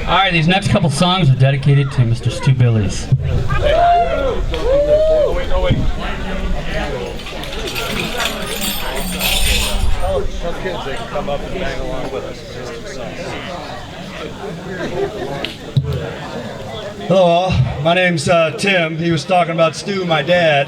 Alright, these next couple songs are dedicated to Mr. Stu Billies. Tell kids they can come up and bang along with us. Hello all, my name's Tim. He was talking about Stu, my dad,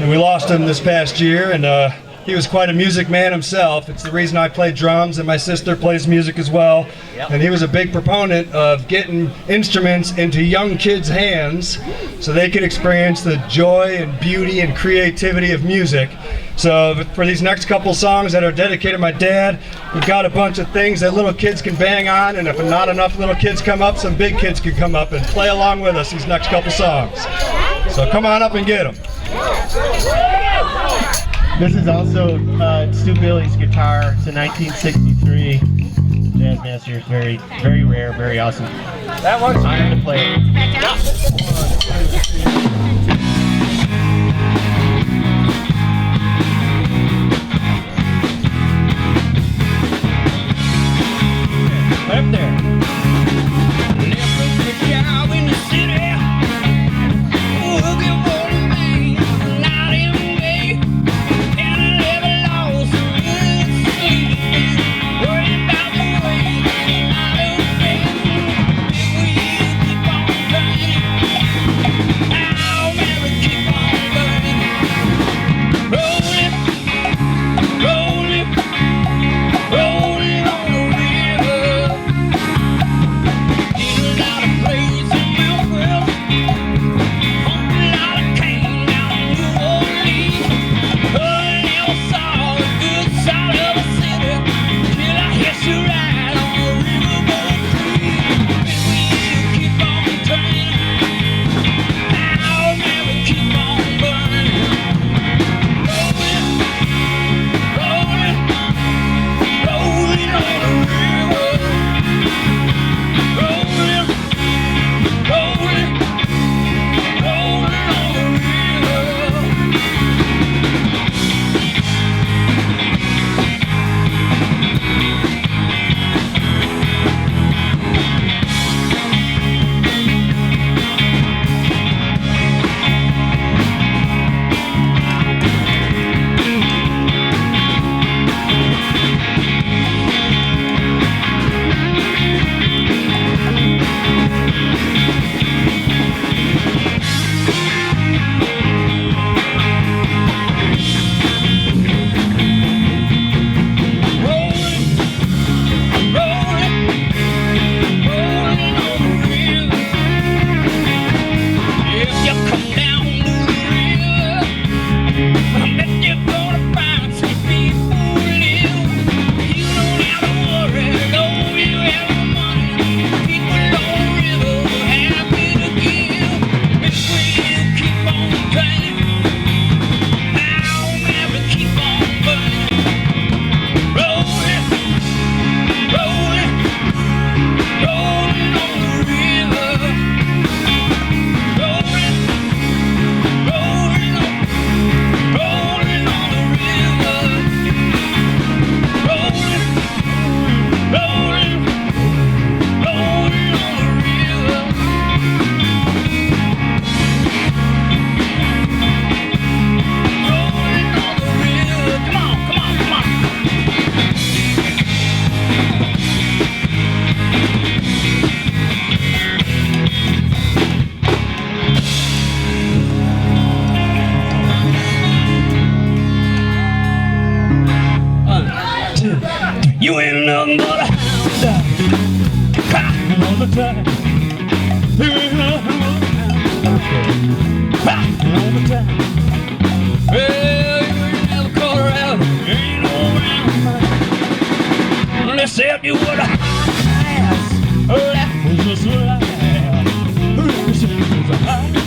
and we lost him this past year, and he was quite a music man himself. It's the reason I play drums, and my sister plays music as well. Yep. And he was a big proponent of getting instruments into young kids' hands so they could experience the joy and beauty and creativity of music. So for these next couple songs that are dedicated to my dad, we've got a bunch of things that little kids can bang on, and if not enough little kids come up, some big kids can come up and play along with us these next couple songs. So come on up and get them. This is also Stu Billies' guitar. It's a 1963 Jazzmaster. It's very, very rare, very awesome. That one's honored to play it. Up there. You ain't nothing but a hound dog, crying all the time. You ain't nothing but a hound dog, crying all the time. Well, you ain't never caught her out, you ain't no round. They said you would have ass, oh, that was just a lie. This is a high.